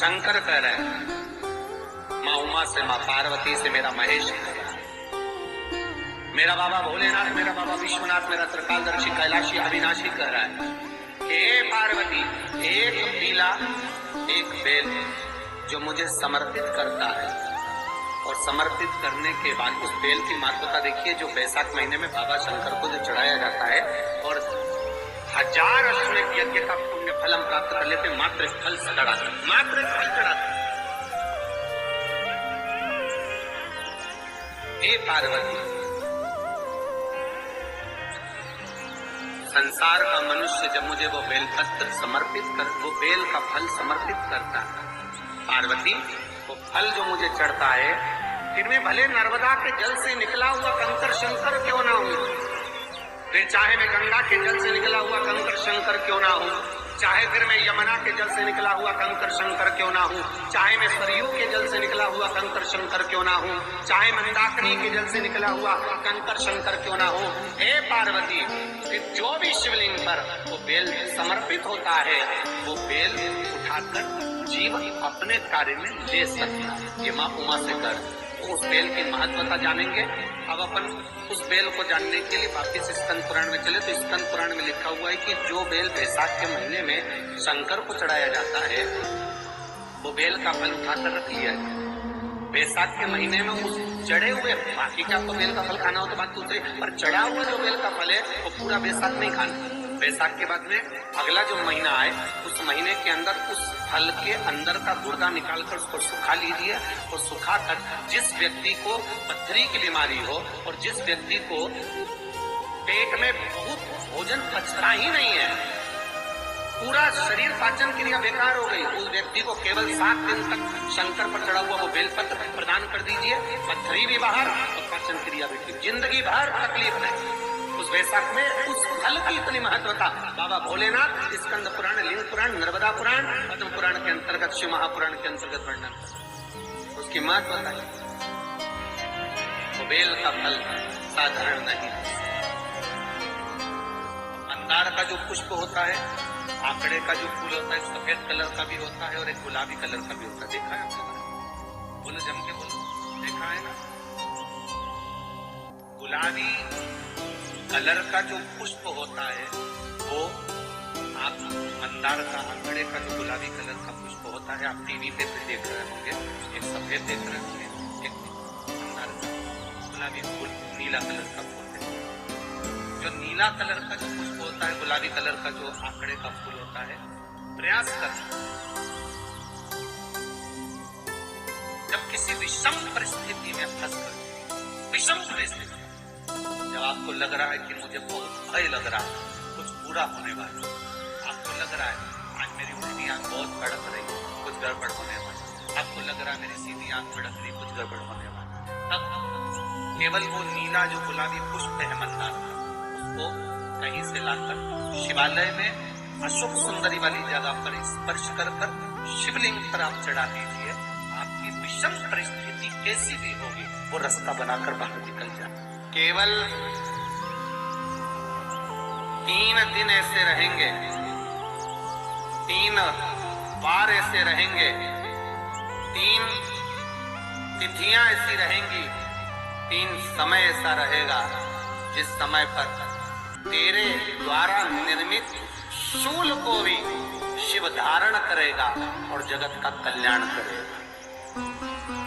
शंकर कह रहे हैं, माँ उमा से, माँ पार्वती से मेरा महेश कह रहा है, मेरा बाबा भोलेनाथ, मेरा बाबा विश्वनाथ, मेरा त्रिकालदर्शी कैलाशी अविनाशी कह रहा है, हे पार्वती, एक पीला एक बेल जो मुझे समर्पित करता है, और समर्पित करने के बाद उस बेल की महत्वता देखिए, जो बैसाख महीने में बाबा शंकर को जो चढ़ाया जाता है और 1000 अश्वमेध यज्ञ का पुण्य फल हम प्राप्त कर लेते, मात्र फल चढ़ाते, मात्र फल चढ़ाते। हे पार्वती, संसार का मनुष्य जब मुझे वो बेलपत्र समर्पित कर, वो बेल का फल समर्पित करता है, पार्वती वो फल जो मुझे चढ़ता है, फिर मैं भले नर्मदा के जल से निकला हुआ कंकर शंकर क्यों ना हूं, फिर चाहे मैं गंगा के जल से निकला हुआ कंकर शंकर क्यों ना हूं, चाहे फिर मैं यमुना के जल से निकला हुआ कंकर शंकर क्यों ना हूं, चाहे मैं सरयू के जल से निकला हुआ कंकर शंकर क्यों ना हूं, चाहे मंदाकिनी के जल से निकला हुआ कंकर शंकर क्यों ना हूं, हे पार्वती, फिर जो भी शिवलिंग पर वो बेल समर्पित होता है, वो बेल उठाकर जीवन अपने कार्य में ले सकता है। ये माँ उमा से कर, तो उस बेल की महत्वता जानेंगे। अब अपन उस बेल को जानने के लिए वापिस स्कंद पुराण में चले, तो स्कंद पुराण में लिखा हुआ है कि जो बेल बैसाख के महीने में शंकर को चढ़ाया जाता है, वो बेल का फल उठाकर रख लिया है। बैसाख के महीने में उस चढ़े हुए, बाकी का आपको बेल का फल खाना हो तो बात दूसरी, पर चढ़ा हुआ जो बेल का फल है वो पूरा बैसाख नहीं खाना। बैसाख के बाद में अगला जो महीना आए, उस महीने के अंदर उस फल के अंदर का गुर्दा निकालकर उसको सुखा लीजिए, और सुखा कर जिस व्यक्ति को पथरी की बीमारी हो और जिस व्यक्ति को पेट में बहुत भोजन पचता ही नहीं है, पूरा शरीर पाचन क्रिया बेकार हो गई, उस व्यक्ति को केवल 7 दिन तक शंकर पर चढ़ा हुआ वो बेलपत्र प्रदान कर दीजिए, पथरी भी बाहर और पाचन क्रिया भी ठीक, जिंदगी भर तकलीफ नहीं। उस बैसाख में उस फल की इतनी महत्वता बाबा भोलेनाथ स्कंद पुराण, लिंग पुराण, नर्मदा पुराण, पद्म पुराण के अंतर्गत, शिव महापुराण के अंतर्गत वर्णन, उसकी महत्वता है। तो बेल का फल साधारण नहीं, मंदार का जो पुष्प होता है, आंकड़े का जो फूल होता है, सफेद कलर का भी होता है और एक गुलाबी कलर का भी होता है, देखा है आपने? बोलो जम के बोलो, देखा है ना? गुलाबी कलर का जो पुष्प होता है वो, आप मंदार का, आंकड़े का जो गुलाबी कलर का पुष्प होता है, आप टीवी पे देख रहे होंगे, एक सफेद देख रहे होंगे, एक मंदार का गुलाबी फूल, नीला कलर का फूल है। जो नीला कलर का जो पुष्प होता है, गुलाबी कलर का जो आंकड़े का फूल होता है, प्रयास करना, जब किसी विषम परिस्थिति में फंस कर, विषम परिस्थिति, जब आपको लग रहा है कि मुझे बहुत भय लग रहा है, कुछ बुरा होने वाला, आपको लग रहा है आज मेरी उल्टी आंख बहुत भड़क रही, कुछ गड़बड़ होने वाला, आपको लग रहा है मेरी सीधी आंख भड़क रही, कुछ गड़बड़ होने वाला, तब केवल वो नीला जो गुलाबी पुष्प है मंदार का, उसको कहीं से लाकर शिवालय में अशोक सुंदरी वाली जगह पर स्पर्श कर शिवलिंग पर आप चढ़ा दीजिए। आपकी विषम परिस्थिति कैसी भी होगी, वो रास्ता बनाकर बाहर निकल जाए। केवल 3 दिन ऐसे रहेंगे, 3 बार ऐसे रहेंगे, 3 तिथियां ऐसी रहेंगी, 3 समय ऐसा रहेगा जिस समय पर तेरे द्वारा निर्मित शूल को भी शिव धारण करेगा और जगत का कल्याण करेगा।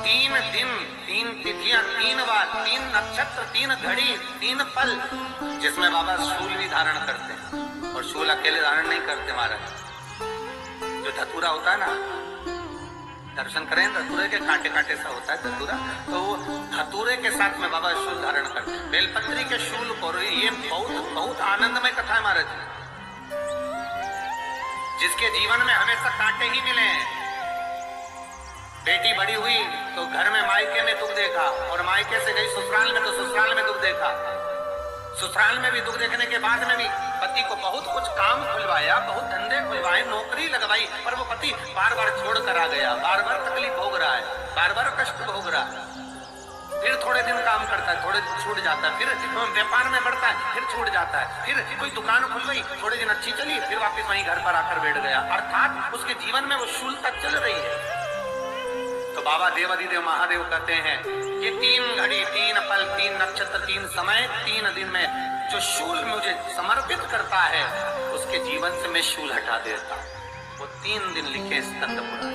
3 दिन, 3 तिथियां, 3 बार, 3 नक्षत्र, 3 घड़ी, 3 पल, जिसमें बाबा शूल भी धारण करते हैं, और शूल अकेले धारण नहीं करते महाराज। जो धतूरा होता है ना, दर्शन करें, धतूरे के कांटे कांटे सा होता है धतूरा, तो वो धतूरे के साथ में बाबा शूल धारण करते हैं, बेलपत्री के शूल को। ये बहुत बहुत आनंदमय कथा है महाराज, जिसके जीवन में हमेशा कांटे ही मिले हैं। बेटी बड़ी हुई तो घर में मायके में दुख देखा, और मायके से गई ससुराल में तो ससुराल में दुख देखा, ससुराल में भी दुख देखने के बाद में भी पति को बहुत कुछ काम खुलवाया, बहुत धंधे खुलवाए, नौकरी लगवाई, पर वो पति बार बार छोड़ कर आ गया, बार बार तकलीफ भोग रहा है, बार बार कष्ट भोग रहा है। फिर थोड़े दिन काम करता है, थोड़े दिन छूट जाता है, फिर व्यापार में बढ़ता है, फिर छूट जाता है, फिर कोई दुकान खुल गई, थोड़े दिन अच्छी चली, फिर वापस वहीं घर पर आकर बैठ गया। अर्थात उसके जीवन में वो शूलता चल रही है। बाबा देवाधिदेव महादेव कहते हैं कि 3 घड़ी 3 पल 3 नक्षत्र 3 समय 3 दिन में जो शूल मुझे समर्पित करता है उसके जीवन से मैं शूल हटा देता। वो 3 दिन लिखे स्कंद पुराण।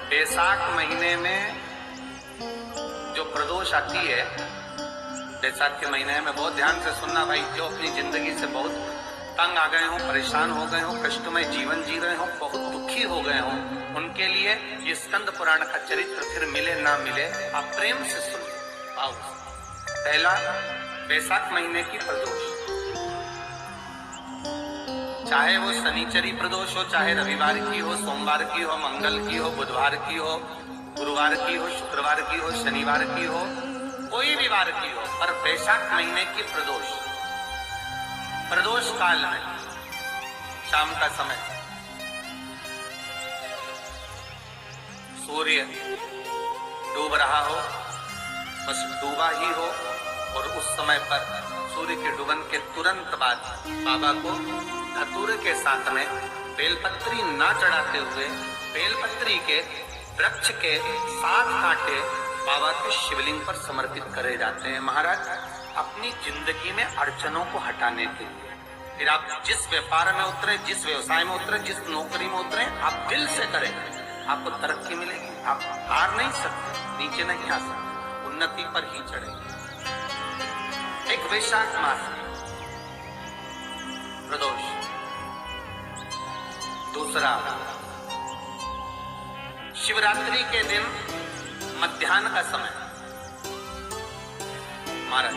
बैसाख महीने में जो प्रदोष आती है, बैसाख के महीने में बहुत ध्यान से सुनना भाई, जो अपनी जिंदगी से बहुत तंग आ गए हो, परेशान हो गए हो, कष्टमय जीवन जी रहे हो, बहुत दुखी हो गए हो, उनके लिए ये स्कंद पुराण का चरित्र फिर मिले ना मिले, आप प्रेम से सुनिए। आओ, पहला बैसाख महीने की प्रदोष, चाहे वो शनिचरी प्रदोष हो, चाहे रविवार की हो, सोमवार की हो, मंगल की हो, बुधवार की हो, गुरुवार की हो, शुक्रवार की हो, शनिवार की हो, कोई भी वार की हो, पर बैसाख महीने की प्रदोष, प्रदोष काल में शाम का समय सूर्य डूब रहा हो, बस डूबा ही हो, और उस समय पर सूर्य के डूबन के तुरंत बाद बाबा को धतूरे के साथ में बेलपत्री ना चढ़ाते हुए बेलपत्री के वृक्ष के 7 कांटे बाबा के शिवलिंग पर समर्पित करे जाते हैं। महाराज, अपनी जिंदगी में अड़चनों को हटाने के लिए फिर आप जिस व्यापार में उतरे, जिस व्यवसाय में उतरे, जिस नौकरी में उतरे, आप दिल से करें, आपको तरक्की मिलेगी। आप हार नहीं सकते, नीचे नहीं आ सकते, उन्नति पर ही चढ़ेंगे। एक वैशाख मास प्रदोष, दूसरा शिवरात्रि के दिन मध्याह्न का समय। महाराज,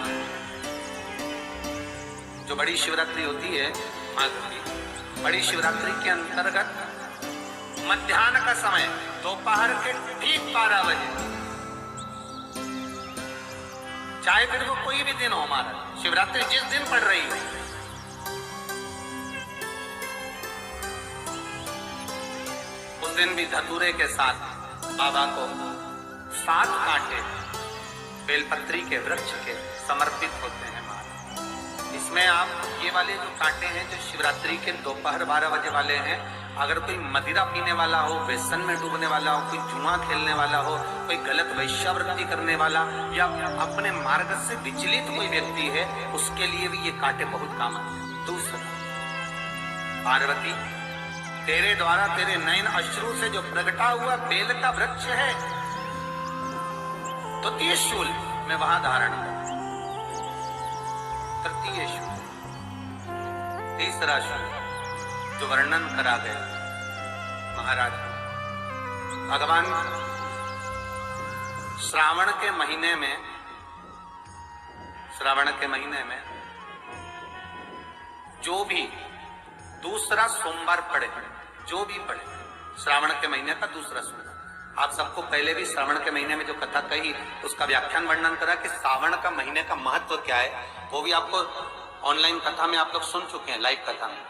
जो बड़ी शिवरात्रि होती है माघ की, बड़ी शिवरात्रि के अंतर्गत मध्याह्न का समय, दोपहर के ठीक 12 बजे, चाहे फिर वो कोई भी दिन हो, हमारा शिवरात्रि जिस दिन पड़ रही हो, उस दिन भी धतूरे के साथ बाबा को 7 कांटे बेलपत्री के वृक्ष के समर्पित होते हैं। इसमें आप ये वाले जो कांटे हैं जो शिवरात्रि के दोपहर 12 बजे वाले हैं, अगर कोई मदिरा पीने वाला हो, व्यसन में डूबने वाला हो, कोई जुआ खेलने वाला हो, कोई गलत वैश्यावृत्ति करने वाला, या अपने मार्ग से विचलित कोई व्यक्ति है, उसके लिए भी ये कांटे बहुत काम आते हैं। दूसरा, पार्वती, तेरे द्वारा तेरे नयन अश्रु से जो प्रगटा हुआ बेल का वृक्ष है, तो 30 शूल मैं वहां धारण कर। तृतीय शूल, तीसरा शूल जो वर्णन करा गया महाराज, भगवान श्रावण के महीने में जो भी दूसरा सोमवार पड़े, जो भी पड़े, श्रावण के महीने का दूसरा सोमवार। आप सबको पहले भी श्रावण के महीने में जो कथा कही उसका व्याख्यान वर्णन करा कि श्रावण का महीने का महत्व क्या है, वो भी आपको ऑनलाइन कथा में आप लोग सुन चुके हैं। लाइव कथा में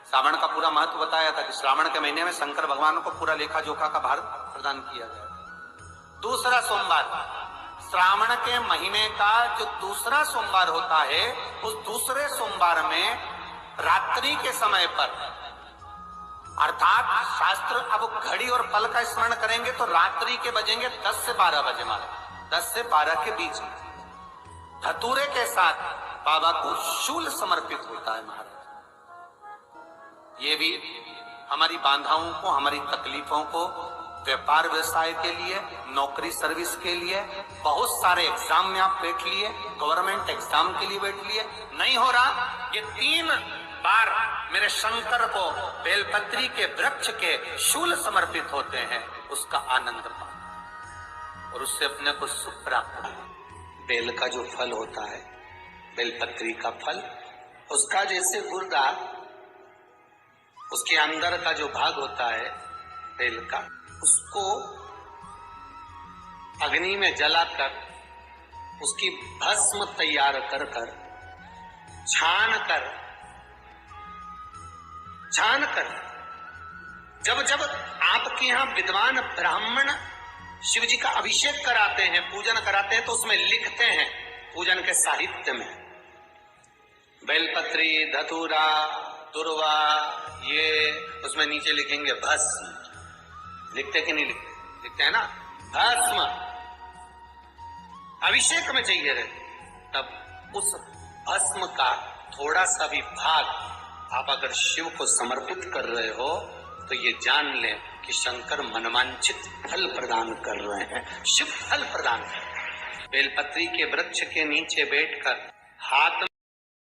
श्रावण का पूरा महत्व बताया था कि श्रावण के महीने में शंकर भगवान को पूरा लेखा जोखा का भार प्रदान किया गया। दूसरा सोमवार, श्रावण के महीने का जो दूसरा सोमवार होता है, उस दूसरे सोमवार में रात्रि के समय पर, अर्थात शास्त्र अब घड़ी और पल का स्मरण करेंगे तो रात्रि के बजेंगे 10 से 12 बजे, मारे 10 से 12 के बीच में धतूरे के साथ बाबा को शूल समर्पित होता है। महाराज, ये भी हमारी बाधाओं को, हमारी तकलीफों को, व्यापार व्यवसाय के लिए, नौकरी सर्विस के लिए, बहुत सारे एग्जाम में आप बैठ लिए, गवर्नमेंट एग्जाम के लिए बैठ लिए, नहीं हो रहा, ये 3 बार मेरे शंकर को बेलपत्री के वृक्ष के शूल समर्पित होते हैं, उसका आनंद पाओ और उससे अपने को सुख प्राप्त हो। बेल का जो फल होता है, बेलपत्री का फल, उसका जैसे गुर्दा, उसके अंदर का जो भाग होता है बेल का, उसको अग्नि में जलाकर उसकी भस्म तैयार कर छान कर जब जब आपके यहाँ विद्वान ब्राह्मण शिव जी का अभिषेक कराते हैं, पूजन कराते हैं, तो उसमें लिखते हैं पूजन के साहित्य में बेलपत्री, धतूरा, दुर्वा, ये उसमें नीचे लिखेंगे भस्म। लिखते कि नहीं लिखते? लिखते हैं ना। भस्म अभिषेक में चाहिए रहे, तब उस भस्म का थोड़ा सा भी भाग आप अगर शिव को समर्पित कर रहे हो तो ये जान लें कि शंकर मनवांछित फल प्रदान कर रहे हैं, शिव फल प्रदान कर रहे हैं। बेलपत्री के वृक्ष के नीचे बैठकर हाथ